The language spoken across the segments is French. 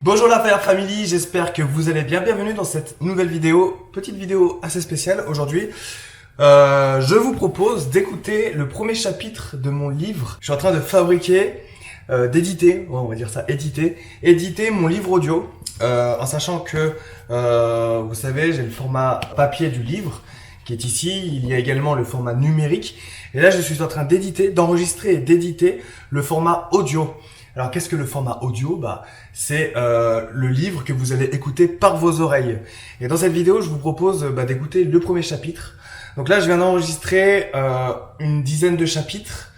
Bonjour la Fire Family, j'espère que vous allez bien. Bienvenue dans cette nouvelle vidéo, petite vidéo assez spéciale aujourd'hui. Je vous propose d'écouter le premier chapitre de mon livre. Je suis en train de fabriquer, d'éditer, on va dire ça, éditer mon livre audio, en sachant que, vous savez, j'ai le format papier du livre qui est ici. Il y a également le format numérique. Et là, je suis en train d'enregistrer et d'éditer le format audio. Alors, qu'est-ce que le format audio? C'est le livre que vous allez écouter par vos oreilles. Et dans cette vidéo, je vous propose d'écouter le premier chapitre. Donc là, je viens d'enregistrer une dizaine de chapitres.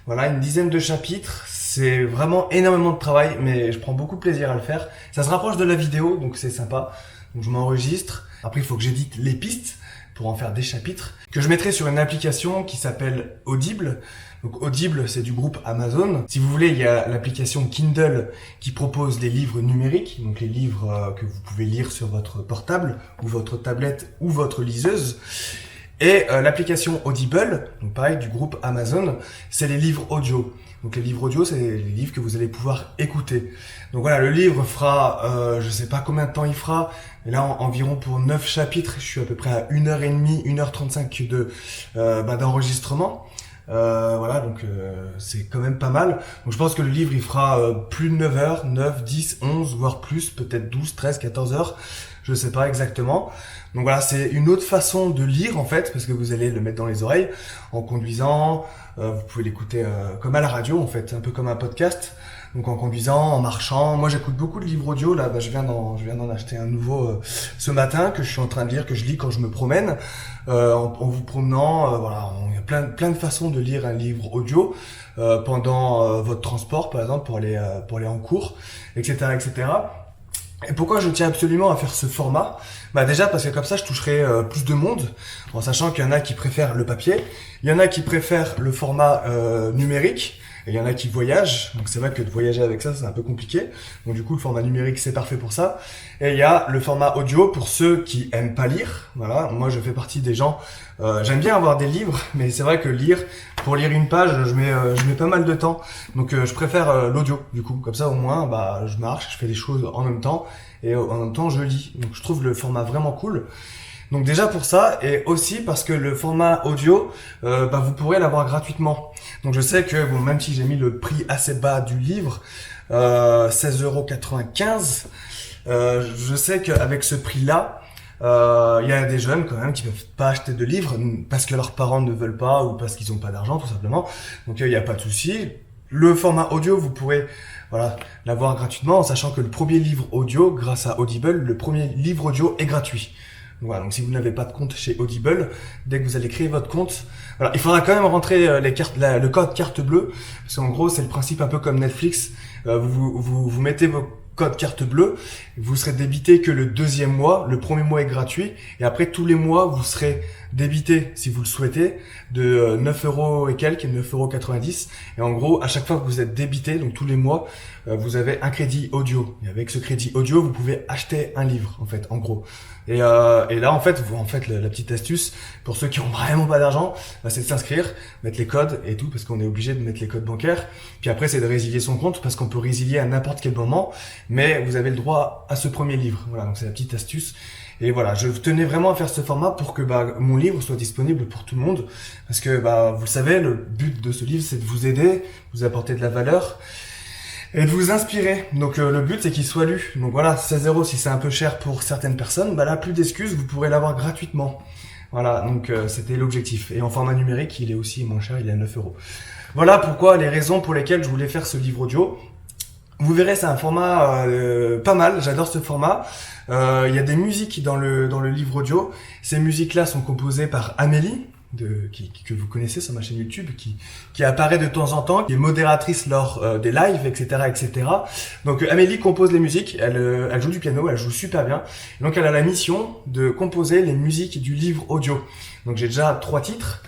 Voilà, une dizaine de chapitres. C'est vraiment énormément de travail, mais je prends beaucoup de plaisir à le faire. Ça se rapproche de la vidéo, donc c'est sympa. Donc je m'enregistre. Après, il faut que j'édite les pistes pour en faire des chapitres que je mettrai sur une application qui s'appelle Audible. Donc Audible, c'est du groupe Amazon. Si vous voulez, il y a l'application Kindle qui propose des livres numériques, donc les livres que vous pouvez lire sur votre portable ou votre tablette ou votre liseuse. Et l'application Audible, donc pareil, du groupe Amazon, c'est les livres audio. Donc les livres audio, c'est les livres que vous allez pouvoir écouter. Donc voilà, le livre fera, je sais pas combien de temps il fera, mais là environ pour 9 chapitres, je suis à peu près à 1h30, 1h35 d'enregistrement. Voilà, donc c'est quand même pas mal. Donc je pense que le livre il fera plus de 9 heures, 9, 10, 11, voire plus, peut-être 12, 13, 14 heures, je sais pas exactement. Donc voilà, c'est une autre façon de lire en fait, parce que vous allez le mettre dans les oreilles en conduisant, vous pouvez l'écouter comme à la radio en fait, un peu comme un podcast. Donc en conduisant, en marchant. Moi j'écoute beaucoup de livres audio là, je viens d'en acheter un nouveau ce matin que je suis en train de lire, que je lis quand je me promène. En vous promenant, voilà, il y a plein de façons de lire un livre audio pendant votre transport par exemple pour aller en cours, etc., etc. Et pourquoi je tiens absolument à faire ce format? Déjà parce que comme ça je toucherai plus de monde, en sachant qu'il y en a qui préfèrent le papier, il y en a qui préfèrent le format numérique, et il y en a qui voyagent. Donc c'est vrai que de voyager avec ça c'est un peu compliqué. Donc du coup le format numérique c'est parfait pour ça. Et il y a le format audio pour ceux qui aiment pas lire. Voilà, moi je fais partie des gens. J'aime bien avoir des livres, mais c'est vrai que pour lire une page, je mets pas mal de temps. Donc je préfère l'audio du coup. Comme ça au moins je marche, je fais des choses en même temps et en même temps je lis. Donc je trouve le format vraiment cool. Donc déjà pour ça, et aussi parce que le format audio, vous pourrez l'avoir gratuitement. Donc je sais que même si j'ai mis le prix assez bas du livre, 16,95 €, je sais qu'avec ce prix-là, il y a des jeunes quand même qui peuvent pas acheter de livres parce que leurs parents ne veulent pas ou parce qu'ils ont pas d'argent tout simplement. Donc il n'y a pas de souci. Le format audio, vous pourrez l'avoir gratuitement en sachant que le premier livre audio, grâce à Audible, le premier livre audio est gratuit. Voilà, donc si vous n'avez pas de compte chez Audible, dès que vous allez créer votre compte, il faudra quand même rentrer le code carte bleue, parce qu'en gros c'est le principe un peu comme Netflix. Vous mettez vos codes carte bleue, vous serez débité que le deuxième mois, le premier mois est gratuit, et après tous les mois vous serez débité, si vous le souhaitez, de 9 € et quelques, 9,90 €. Et en gros, à chaque fois que vous êtes débité, donc tous les mois, vous avez un crédit audio. Et avec ce crédit audio, vous pouvez acheter un livre, en fait, en gros. Et là, en fait, la petite astuce, pour ceux qui ont vraiment pas d'argent, c'est de s'inscrire, mettre les codes et tout, parce qu'on est obligé de mettre les codes bancaires. Puis après, c'est de résilier son compte, parce qu'on peut résilier à n'importe quel moment, mais vous avez le droit à ce premier livre. Voilà, donc c'est la petite astuce. Et voilà, je tenais vraiment à faire ce format pour que mon livre soit disponible pour tout le monde. Parce que vous le savez, le but de ce livre, c'est de vous aider, vous apporter de la valeur et de vous inspirer. Donc le but, c'est qu'il soit lu. Donc voilà, 16 € si c'est un peu cher pour certaines personnes, là, plus d'excuses, vous pourrez l'avoir gratuitement. Voilà, donc c'était l'objectif. Et en format numérique, il est aussi moins cher, il est à 9 €. Voilà pourquoi, les raisons pour lesquelles je voulais faire ce livre audio. Vous verrez, c'est un format pas mal, j'adore ce format. Il y a des musiques dans le livre audio. Ces musiques-là sont composées par Amélie, que vous connaissez sur ma chaîne YouTube, qui apparaît de temps en temps, qui est modératrice lors des lives, etc., etc. Donc Amélie compose les musiques, elle joue du piano, elle joue super bien. Donc elle a la mission de composer les musiques du livre audio. Donc j'ai déjà 3 titres.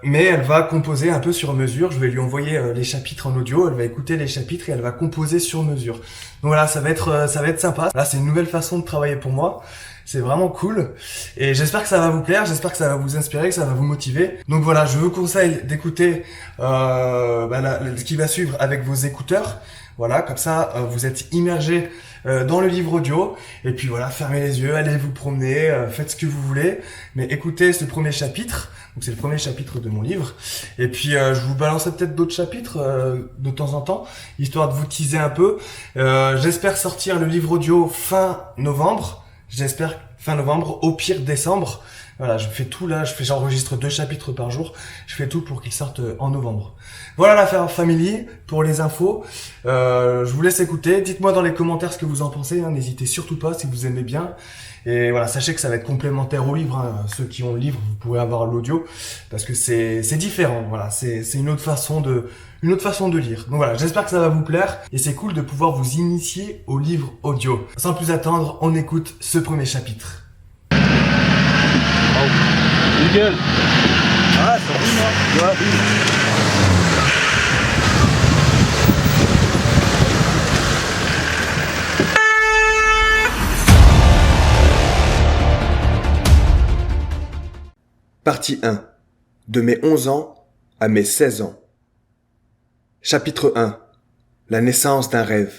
Mais elle va composer un peu sur mesure. Je vais lui envoyer les chapitres en audio, elle va écouter les chapitres et elle va composer sur mesure. Donc voilà, ça va être sympa. Là, c'est une nouvelle façon de travailler pour moi. C'est vraiment cool. Et j'espère que ça va vous plaire, j'espère que ça va vous inspirer, que ça va vous motiver. Donc voilà, je vous conseille d'écouter ce qui va suivre avec vos écouteurs. Voilà, comme ça, vous êtes immergé dans le livre audio. Et puis voilà, fermez les yeux, allez vous promener, faites ce que vous voulez, mais écoutez ce premier chapitre. Donc c'est le premier chapitre de mon livre. Et puis je vous balancerai peut-être d'autres chapitres de temps en temps, histoire de vous teaser un peu. J'espère sortir le livre audio fin novembre. J'espère fin novembre, au pire décembre. Voilà, je fais tout là, j'enregistre 2 chapitres par jour. Je fais tout pour qu'ils sortent en novembre. Voilà l'affaire Family pour les infos. Je vous laisse écouter. Dites-moi dans les commentaires ce que vous en pensez. N'hésitez surtout pas si vous aimez bien. Et voilà, sachez que ça va être complémentaire au livre. Ceux qui ont le livre, vous pourrez avoir l'audio parce que c'est différent. Voilà, c'est une autre façon de lire. Donc voilà, j'espère que ça va vous plaire et c'est cool de pouvoir vous initier au livre audio. Sans plus attendre, on écoute ce premier chapitre. Nickel. Ah, c'est bon, ouais. Partie 1. De mes 11 ans à mes 16 ans. Chapitre 1. La naissance d'un rêve.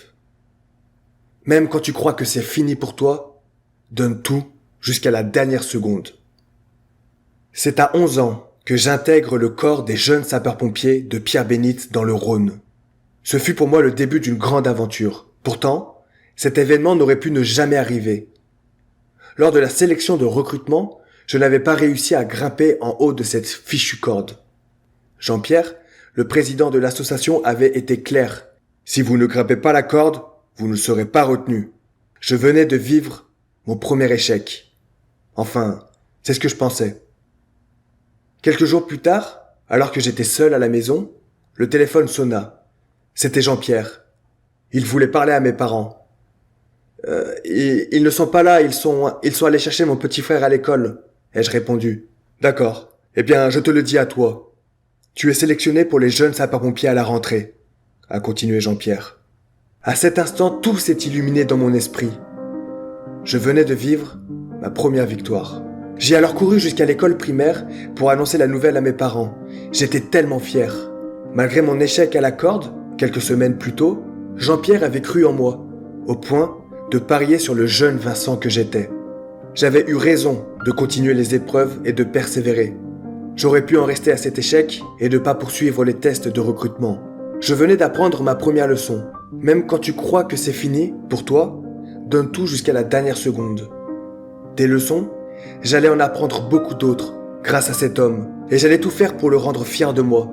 Même quand tu crois que c'est fini pour toi, donne tout jusqu'à la dernière seconde. C'est à 11 ans que j'intègre le corps des jeunes sapeurs-pompiers de Pierre-Bénite dans le Rhône. Ce fut pour moi le début d'une grande aventure. Pourtant, cet événement n'aurait pu ne jamais arriver. Lors de la sélection de recrutement, je n'avais pas réussi à grimper en haut de cette fichue corde. Jean-Pierre, le président de l'association, avait été clair. Si vous ne grimpez pas la corde, vous ne serez pas retenu. Je venais de vivre mon premier échec. Enfin, c'est ce que je pensais. Quelques jours plus tard, alors que j'étais seul à la maison, le téléphone sonna. C'était Jean-Pierre. Il voulait parler à mes parents. Ils ne sont pas là, ils sont allés chercher mon petit frère à l'école, ai-je répondu. D'accord. Eh bien, je te le dis à toi. Tu es sélectionné pour les jeunes sapeurs-pompiers à la rentrée, a continué Jean-Pierre. À cet instant, tout s'est illuminé dans mon esprit. Je venais de vivre ma première victoire. J'ai alors couru jusqu'à l'école primaire pour annoncer la nouvelle à mes parents. J'étais tellement fier. Malgré mon échec à la corde, quelques semaines plus tôt, Jean-Pierre avait cru en moi, au point de parier sur le jeune Vincent que j'étais. J'avais eu raison de continuer les épreuves et de persévérer. J'aurais pu en rester à cet échec et ne pas poursuivre les tests de recrutement. Je venais d'apprendre ma première leçon. Même quand tu crois que c'est fini, pour toi, donne tout jusqu'à la dernière seconde. Des leçons, j'allais en apprendre beaucoup d'autres grâce à cet homme et j'allais tout faire pour le rendre fier de moi.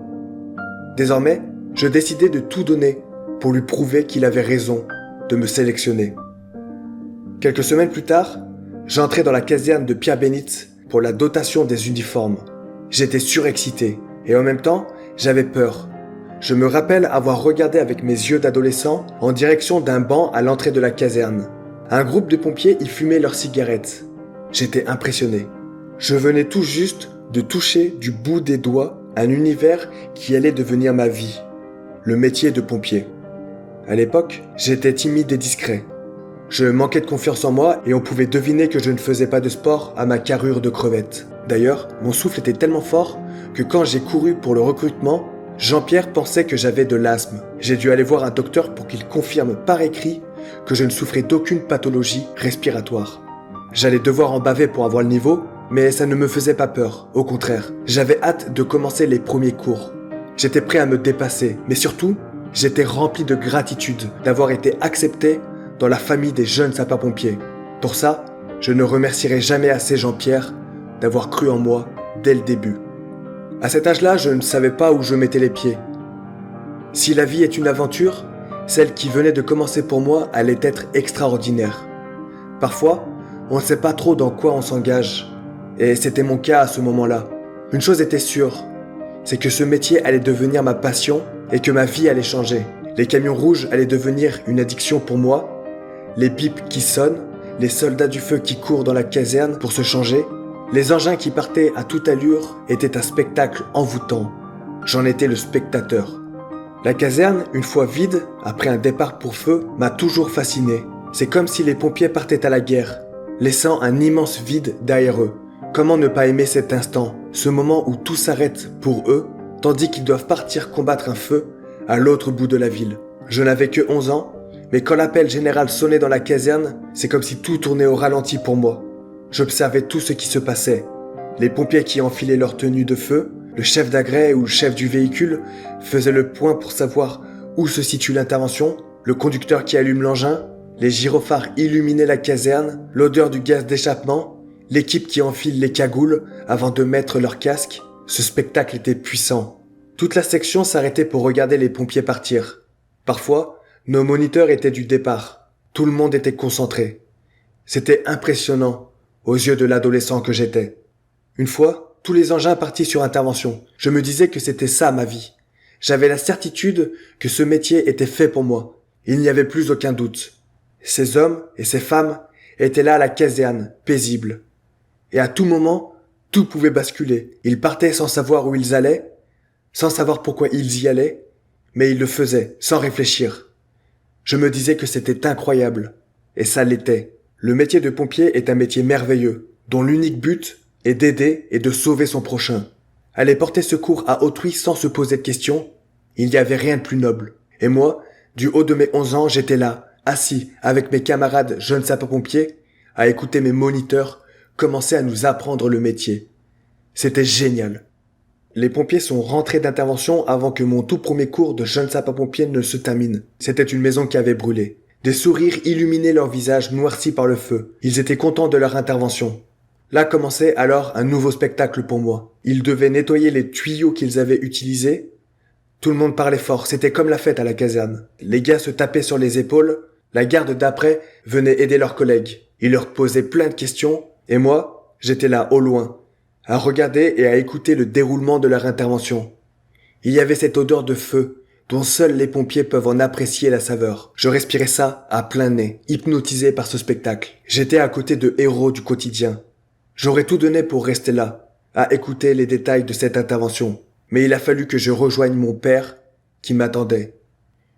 Désormais, je décidais de tout donner pour lui prouver qu'il avait raison de me sélectionner. Quelques semaines plus tard, j'entrais dans la caserne de Pierre-Bénite pour la dotation des uniformes. J'étais surexcité et en même temps, j'avais peur. Je me rappelle avoir regardé avec mes yeux d'adolescent en direction d'un banc à l'entrée de la caserne. Un groupe de pompiers y fumaient leurs cigarettes. J'étais impressionné. Je venais tout juste de toucher du bout des doigts un univers qui allait devenir ma vie, le métier de pompier. À l'époque, j'étais timide et discret. Je manquais de confiance en moi et on pouvait deviner que je ne faisais pas de sport à ma carrure de crevette. D'ailleurs, mon souffle était tellement fort que quand j'ai couru pour le recrutement, Jean-Pierre pensait que j'avais de l'asthme. J'ai dû aller voir un docteur pour qu'il confirme par écrit que je ne souffrais d'aucune pathologie respiratoire. J'allais devoir en baver pour avoir le niveau, mais ça ne me faisait pas peur. Au contraire, j'avais hâte de commencer les premiers cours. J'étais prêt à me dépasser, mais surtout, j'étais rempli de gratitude d'avoir été accepté dans la famille des jeunes sapeurs-pompiers. Pour ça, je ne remercierai jamais assez Jean-Pierre d'avoir cru en moi dès le début. À cet âge-là, je ne savais pas où je mettais les pieds. Si la vie est une aventure, celle qui venait de commencer pour moi allait être extraordinaire. Parfois, on ne sait pas trop dans quoi on s'engage, et c'était mon cas à ce moment-là. Une chose était sûre, c'est que ce métier allait devenir ma passion et que ma vie allait changer. Les camions rouges allaient devenir une addiction pour moi, les pipes qui sonnent, les soldats du feu qui courent dans la caserne pour se changer, les engins qui partaient à toute allure étaient un spectacle envoûtant. J'en étais le spectateur. La caserne, une fois vide, après un départ pour feu, m'a toujours fasciné. C'est comme si les pompiers partaient à la guerre, laissant un immense vide derrière eux. Comment ne pas aimer cet instant, ce moment où tout s'arrête pour eux, tandis qu'ils doivent partir combattre un feu à l'autre bout de la ville. Je n'avais que 11 ans, Mais quand l'appel général sonnait dans la caserne, c'est comme si tout tournait au ralenti pour moi. J'observais tout ce qui se passait. Les pompiers qui enfilaient leur tenue de feu, le chef d'agrès ou le chef du véhicule faisaient le point pour savoir où se situe l'intervention, le conducteur qui allume l'engin, les gyrophares illuminaient la caserne, l'odeur du gaz d'échappement, l'équipe qui enfile les cagoules avant de mettre leur casque. Ce spectacle était puissant. Toute la section s'arrêtait pour regarder les pompiers partir. Parfois, nos moniteurs étaient du départ. Tout le monde était concentré. C'était impressionnant aux yeux de l'adolescent que j'étais. Une fois, tous les engins partis sur intervention. Je me disais que c'était ça ma vie. J'avais la certitude que ce métier était fait pour moi. Il n'y avait plus aucun doute. Ces hommes et ces femmes étaient là à la caserne, paisibles. Et à tout moment, tout pouvait basculer. Ils partaient sans savoir où ils allaient, sans savoir pourquoi ils y allaient, mais ils le faisaient, sans réfléchir. Je me disais que c'était incroyable. Et ça l'était. Le métier de pompier est un métier merveilleux, dont l'unique but est d'aider et de sauver son prochain. Aller porter secours à autrui sans se poser de questions, il n'y avait rien de plus noble. Et moi, du haut de mes 11 ans, j'étais là, assis avec mes camarades jeunes sapeurs-pompiers, à écouter mes moniteurs commencer à nous apprendre le métier. C'était génial. Les pompiers sont rentrés d'intervention avant que mon tout premier cours de jeune sapeur-pompier ne se termine. C'était une maison qui avait brûlé. Des sourires illuminaient leurs visages noircis par le feu. Ils étaient contents de leur intervention. Là commençait alors un nouveau spectacle pour moi. Ils devaient nettoyer les tuyaux qu'ils avaient utilisés. Tout le monde parlait fort, c'était comme la fête à la caserne. Les gars se tapaient sur les épaules. La garde d'après venait aider leurs collègues. Ils leur posaient plein de questions. Et moi, j'étais là, au loin, à regarder et à écouter le déroulement de leur intervention. Il y avait cette odeur de feu, dont seuls les pompiers peuvent en apprécier la saveur. Je respirais ça à plein nez, hypnotisé par ce spectacle. J'étais à côté de héros du quotidien. J'aurais tout donné pour rester là, à écouter les détails de cette intervention. Mais il a fallu que je rejoigne mon père, qui m'attendait.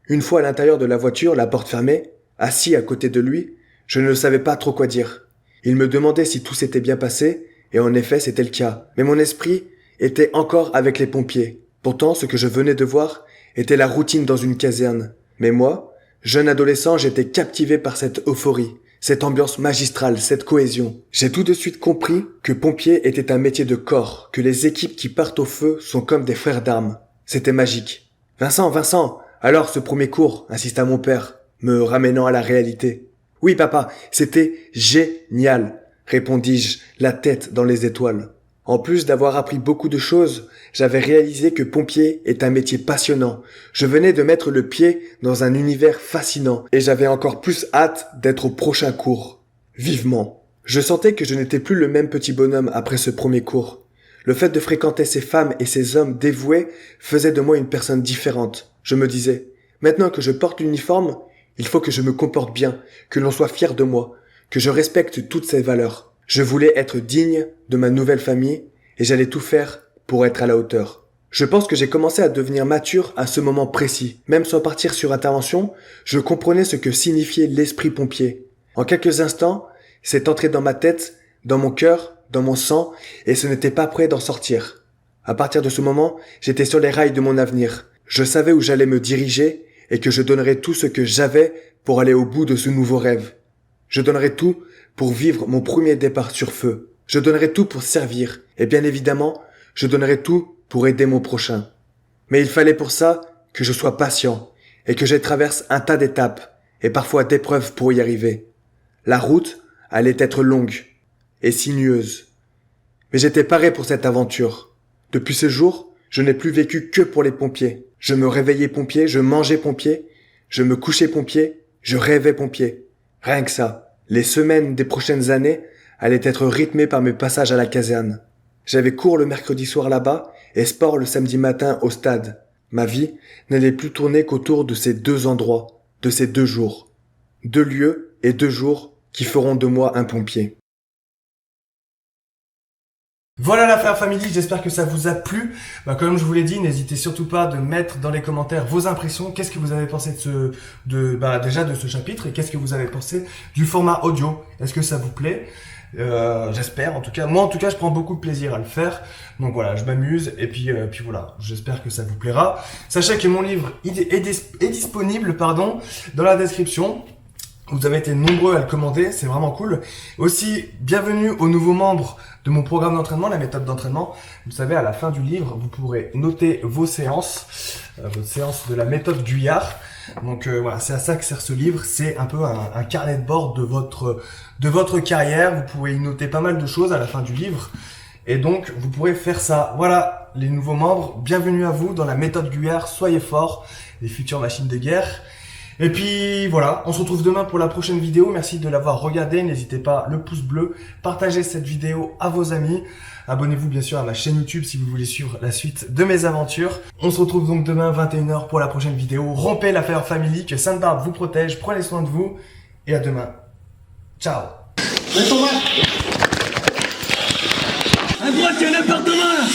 Une fois à l'intérieur de la voiture, la porte fermée, assis à côté de lui, je ne savais pas trop quoi dire. Il me demandait si tout s'était bien passé, et en effet c'était le cas. Mais mon esprit était encore avec les pompiers. Pourtant, ce que je venais de voir était la routine dans une caserne. Mais moi, jeune adolescent, j'étais captivé par cette euphorie, cette ambiance magistrale, cette cohésion. J'ai tout de suite compris que pompier était un métier de corps, que les équipes qui partent au feu sont comme des frères d'armes. C'était magique. « Vincent, alors ce premier cours ?» insista mon père, me ramenant à la réalité. « Oui, papa, c'était génial !» répondis-je, la tête dans les étoiles. En plus d'avoir appris beaucoup de choses, j'avais réalisé que pompier est un métier passionnant. Je venais de mettre le pied dans un univers fascinant et j'avais encore plus hâte d'être au prochain cours. Vivement. Je sentais que je n'étais plus le même petit bonhomme après ce premier cours. Le fait de fréquenter ces femmes et ces hommes dévoués faisait de moi une personne différente. Je me disais, maintenant que je porte l'uniforme, il faut que je me comporte bien, que l'on soit fier de moi, que je respecte toutes ces valeurs. Je voulais être digne de ma nouvelle famille et j'allais tout faire pour être à la hauteur. Je pense que j'ai commencé à devenir mature à ce moment précis. Même sans partir sur intervention, je comprenais ce que signifiait l'esprit pompier. En quelques instants, c'est entré dans ma tête, dans mon cœur, dans mon sang et ce n'était pas prêt d'en sortir. À partir de ce moment, j'étais sur les rails de mon avenir. Je savais où j'allais me diriger et que je donnerais tout ce que j'avais pour aller au bout de ce nouveau rêve. Je donnerais tout pour vivre mon premier départ sur feu. Je donnerais tout pour servir. Et bien évidemment, je donnerais tout pour aider mon prochain. Mais il fallait pour ça que je sois patient et que je traverse un tas d'étapes et parfois d'épreuves pour y arriver. La route allait être longue et sinueuse. Mais j'étais paré pour cette aventure. Depuis ce jour, je n'ai plus vécu que pour les pompiers. Je me réveillais pompier, je mangeais pompier, je me couchais pompier, je rêvais pompier. Rien que ça. Les semaines des prochaines années allaient être rythmées par mes passages à la caserne. J'avais cours le mercredi soir là-bas et sport le samedi matin au stade. Ma vie n'allait plus tourner qu'autour de ces deux endroits, de ces 2 jours. 2 lieux et 2 jours qui feront de moi un pompier. Voilà l'affaire family, j'espère que ça vous a plu. Comme je vous l'ai dit, n'hésitez surtout pas de mettre dans les commentaires vos impressions. Qu'est-ce que vous avez pensé déjà de ce chapitre et qu'est-ce que vous avez pensé du format audio? Est-ce que ça vous plaît? J'espère en tout cas. Moi en tout cas je prends beaucoup de plaisir à le faire. Donc voilà, je m'amuse et puis voilà, j'espère que ça vous plaira. Sachez que mon livre est disponible dans la description. Vous avez été nombreux à le commander, c'est vraiment cool. Aussi, bienvenue aux nouveaux membres de mon programme d'entraînement, la méthode d'entraînement. Vous savez, à la fin du livre, vous pourrez noter vos séances, votre séance de la méthode Guyard. Donc voilà, c'est à ça que sert ce livre. C'est un peu un carnet de bord de votre carrière. Vous pouvez y noter pas mal de choses à la fin du livre. Et donc, vous pourrez faire ça. Voilà, les nouveaux membres, bienvenue à vous dans la méthode Guyard. Soyez forts, les futures machines de guerre. Et puis voilà, on se retrouve demain pour la prochaine vidéo. Merci de l'avoir regardé. N'hésitez pas, le pouce bleu, partagez cette vidéo à vos amis. Abonnez-vous bien sûr à ma chaîne YouTube si vous voulez suivre la suite de mes aventures. On se retrouve donc demain 21h pour la prochaine vidéo. Rompez la Fire Family, que Sainte-Barbe vous protège. Prenez soin de vous et à demain. Ciao. À droite, il y a un appartement là.